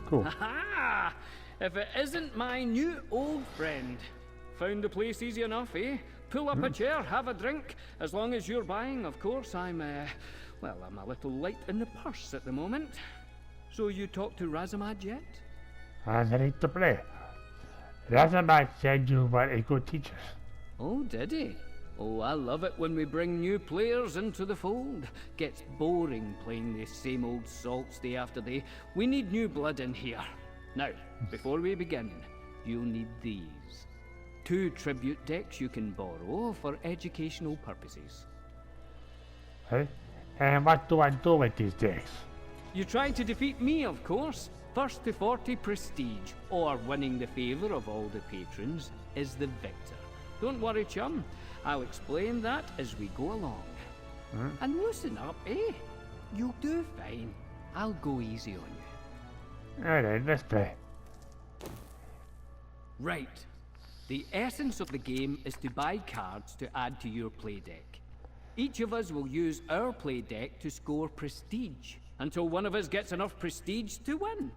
Cool. Ha! If it isn't my new old friend. Found the place easy enough, eh? Pull up a chair, have a drink. As long as you're buying, of course. I'm a little light in the purse at the moment. So you talked to Razamad yet? I'm ready to play. Razamad said you were a good teacher. Oh, did he? Oh, I love it when we bring new players into the fold. Gets boring playing the same old salts day after day. We need new blood in here. Now, before we begin, you'll need these. 2 tribute decks you can borrow for educational purposes. Hey? And what do I do with these decks? You try to defeat me, of course. First to 40 prestige, or winning the favour of all the patrons, is the victor. Don't worry, chum. I'll explain that as we go along. And loosen up, eh? You'll do fine. I'll go easy on you. Alright, let's play. Right. The essence of the game is to buy cards to add to your play deck. Each of us will use our play deck to score prestige, until one of us gets enough prestige to win.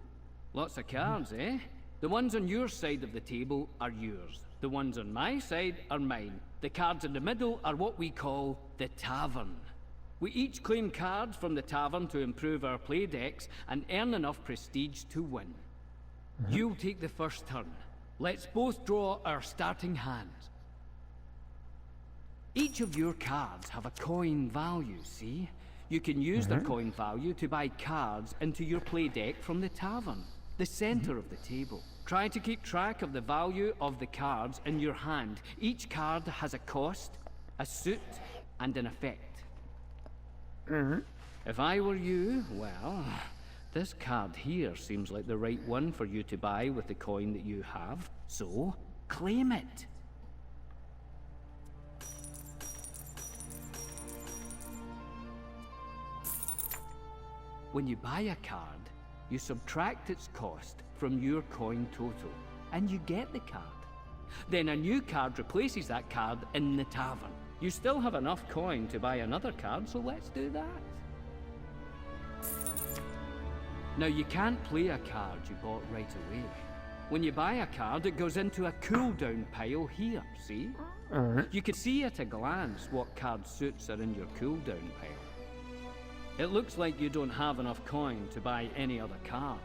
Lots of cards, eh? The ones on your side of the table are yours. The ones on my side are mine. The cards in the middle are what we call the tavern. We each claim cards from the tavern to improve our play decks and earn enough prestige to win. You'll take the first turn. Let's both draw our starting hands. Each of your cards have a coin value, see? You can use their coin value to buy cards into your play deck from the tavern, the center of the table. Try to keep track of the value of the cards in your hand. Each card has a cost, a suit, and an effect. If I were you, well, this card here seems like the right one for you to buy with the coin that you have, so claim it. When you buy a card, you subtract its cost from your coin total, and you get the card. Then a new card replaces that card in the tavern. You still have enough coin to buy another card, so let's do that. Now, you can't play a card you bought right away. When you buy a card, it goes into a cooldown pile here, see? You can see at a glance what card suits are in your cooldown pile. It looks like you don't have enough coin to buy any other cards.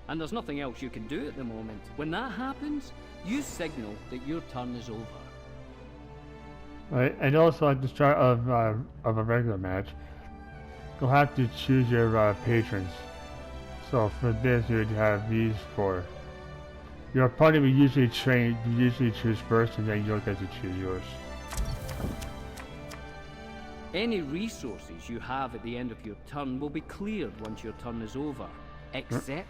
And there's nothing else you can do at the moment. When that happens, you signal that your turn is over. Right, and also at the start of a regular match, you'll have to choose your patrons. So for this, you'd have these 4. Your party will usually choose first, and then you'll get to choose yours. Any resources you have at the end of your turn will be cleared once your turn is over, except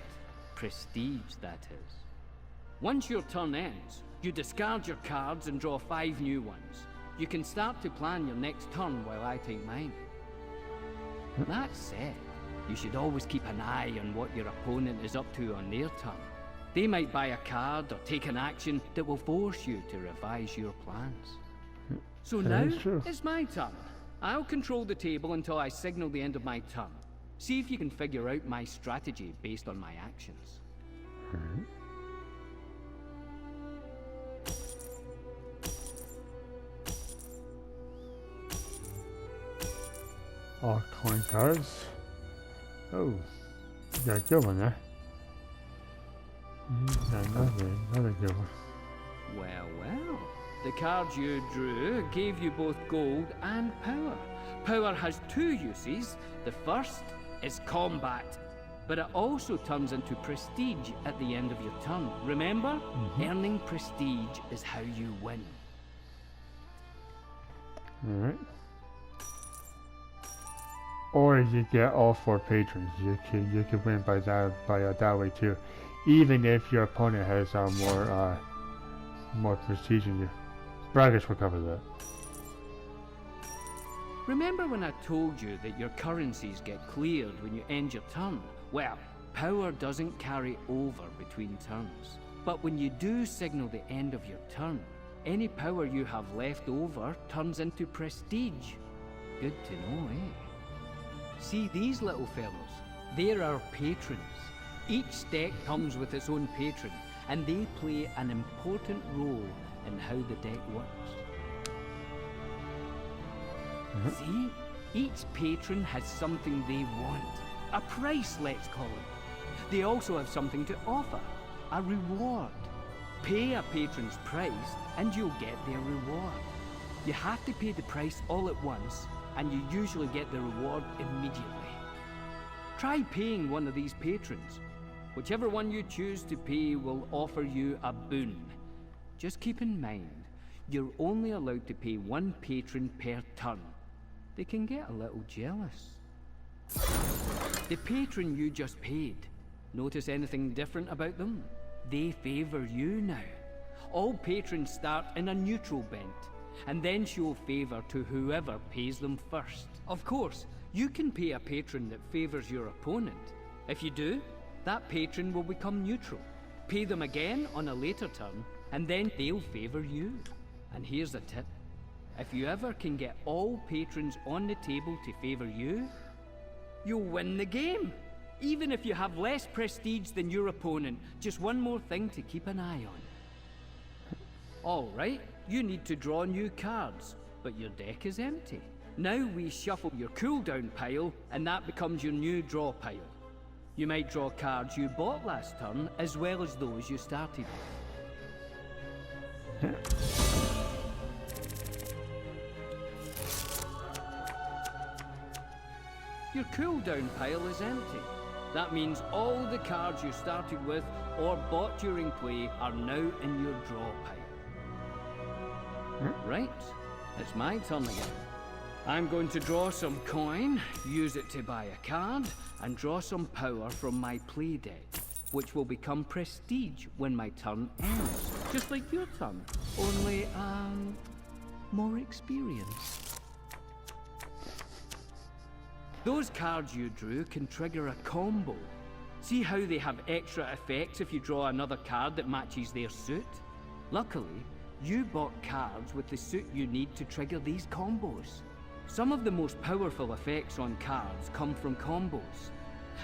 prestige, that is. Once your turn ends, you discard your cards and draw 5 new ones. You can start to plan your next turn while I take mine. That said, you should always keep an eye on what your opponent is up to on their turn. They might buy a card or take an action that will force you to revise your plans. So now, it's my turn. I'll control the table until I signal the end of my turn. See if you can figure out my strategy based on my actions. All coin cards. Oh, you got a good one there. Another good one. Well, well. The cards you drew gave you both gold and power. Power has 2 uses. The first is combat, but it also turns into prestige at the end of your turn. Remember, earning prestige is how you win. Alright. Or you get all 4 patrons. You can win by that way too, even if your opponent has more prestige than you. But I guess we'll cover that. Remember when I told you that your currencies get cleared when you end your turn? Well, power doesn't carry over between turns. But when you do signal the end of your turn, any power you have left over turns into prestige. Good to know, eh? See these little fellows? They're our patrons. Each deck comes with its own patron, and they play an important role in how the deck works. See? Each patron has something they want. A price, let's call it. They also have something to offer. A reward. Pay a patron's price, and you'll get their reward. You have to pay the price all at once, and you usually get the reward immediately. Try paying one of these patrons. Whichever one you choose to pay will offer you a boon. Just keep in mind, you're only allowed to pay one patron per turn. They can get a little jealous. The patron you just paid, notice anything different about them? They favor you now. All patrons start in a neutral bent, and then show favor to whoever pays them first. Of course, you can pay a patron that favors your opponent. If you do, that patron will become neutral. Pay them again on a later turn, and then they'll favor you. And here's a tip. If you ever can get all patrons on the table to favor you, you'll win the game. Even if you have less prestige than your opponent, just one more thing to keep an eye on. Alright, you need to draw new cards, but your deck is empty. Now we shuffle your cooldown pile, and that becomes your new draw pile. You might draw cards you bought last turn, as well as those you started with. Your cooldown pile is empty. That means all the cards you started with or bought during play are now in your draw pile. Right, it's my turn again. I'm going to draw some coin, use it to buy a card, and draw some power from my play deck, which will become prestige when my turn ends. Just like your turn, only, more experience. Those cards you drew can trigger a combo. See how they have extra effects if you draw another card that matches their suit? Luckily, you bought cards with the suit you need to trigger these combos. Some of the most powerful effects on cards come from combos,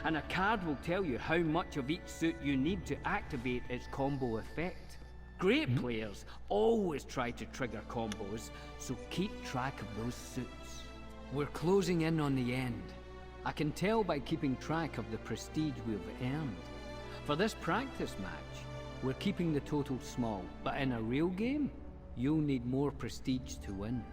and a card will tell you how much of each suit you need to activate its combo effect. Great players always try to trigger combos, so keep track of those suits. We're closing in on the end. I can tell by keeping track of the prestige we've earned. For this practice match, we're keeping the total small, but in a real game, you'll need more prestige to win.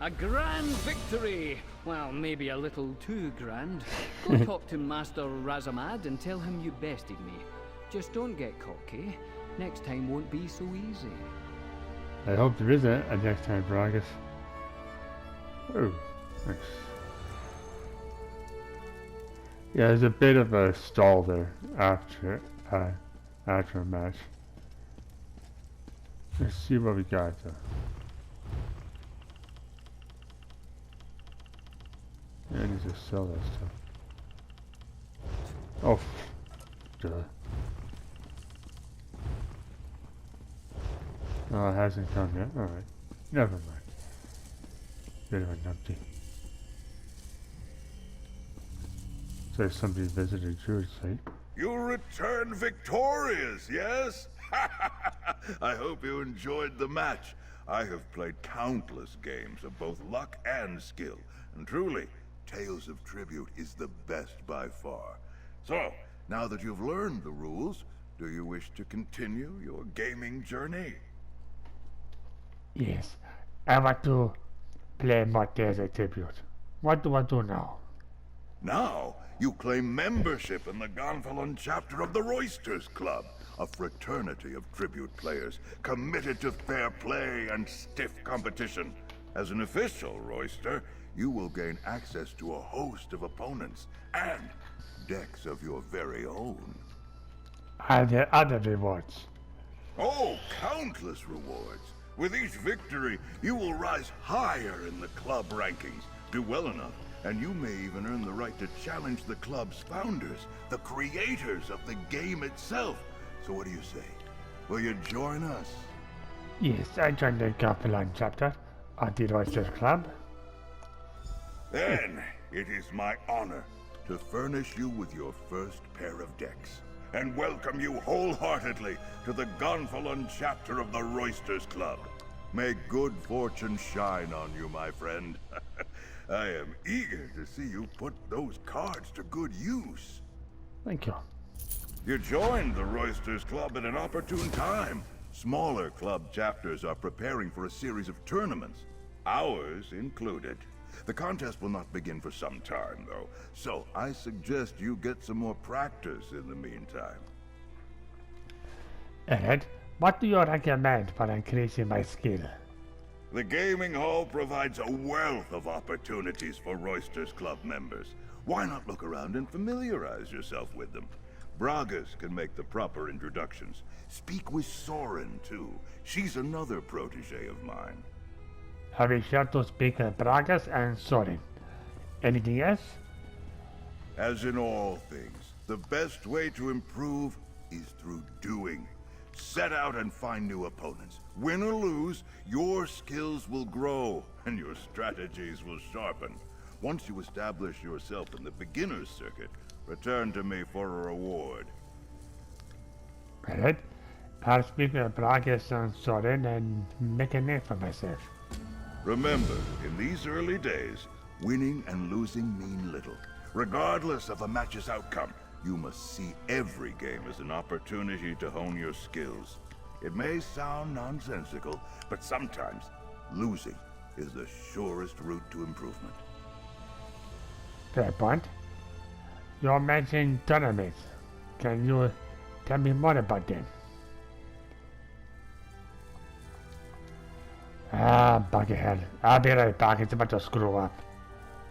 A grand victory! Well, maybe a little too grand. Go talk to Master Razamad and tell him you bested me. Just don't get cocky. Next time won't be so easy. I hope there isn't a next time, Bragus. Oh, nice. Yeah, there's a bit of a stall there after a match. Let's see what we got though. Yeah, I need to sell that stuff. Oh, duh. Oh, it hasn't come yet. Alright. Never mind. Bit of a numpty. So somebody visited Druid site. You return victorious, yes? I hope you enjoyed the match. I have played countless games of both luck and skill, and truly, Tales of Tribute is the best by far. So, now that you've learned the rules, do you wish to continue your gaming journey? Yes, I want to play more Tales of Tribute. What do I do now? Now, you claim membership in the Gonfalon Chapter of the Roisters Club, a fraternity of tribute players committed to fair play and stiff competition. As an official Roister, you will gain access to a host of opponents and decks of your very own. Are there other rewards? Oh, countless rewards. With each victory, you will rise higher in the club rankings. Do well enough, And you may even earn the right to challenge the club's founders, the creators of the game itself. So what do you say? Will you join us? Yes, I joined the Gonfalon Chapter of the Roister Club. Then it is my honor to furnish you with your first pair of decks and welcome you wholeheartedly to the Gonfalon Chapter of the Roisters Club. May good fortune shine on you, my friend. I am eager to see you put those cards to good use. Thank you. You joined the Roisters Club at an opportune time. Smaller club chapters are preparing for a series of tournaments, ours included. The contest will not begin for some time, though, so I suggest you get some more practice in the meantime. Ed, what do you recommend for increasing my skill? The gaming hall provides a wealth of opportunities for Roisters Club members. Why not look around and familiarize yourself with them? Bragas can make the proper introductions. Speak with Soren, too. She's another protege of mine. Have we sure to speak with Bragas and Soren? Anything else? As in all things, the best way to improve is through doing. Set out and find new opponents. Win or lose, your skills will grow and your strategies will sharpen. Once you establish yourself in the beginner's circuit, return to me for a reward. Alright, I'll speak with Bragas and Soren and make a name for myself. Remember, in these early days, winning and losing mean little. Regardless of a match's outcome, you must see every game as an opportunity to hone your skills. It may sound nonsensical, but sometimes losing is the surest route to improvement. Fair point. You mentioned tournaments. Can you tell me more about them? Ah, buggerhead. I'll be right back. It's about to screw up.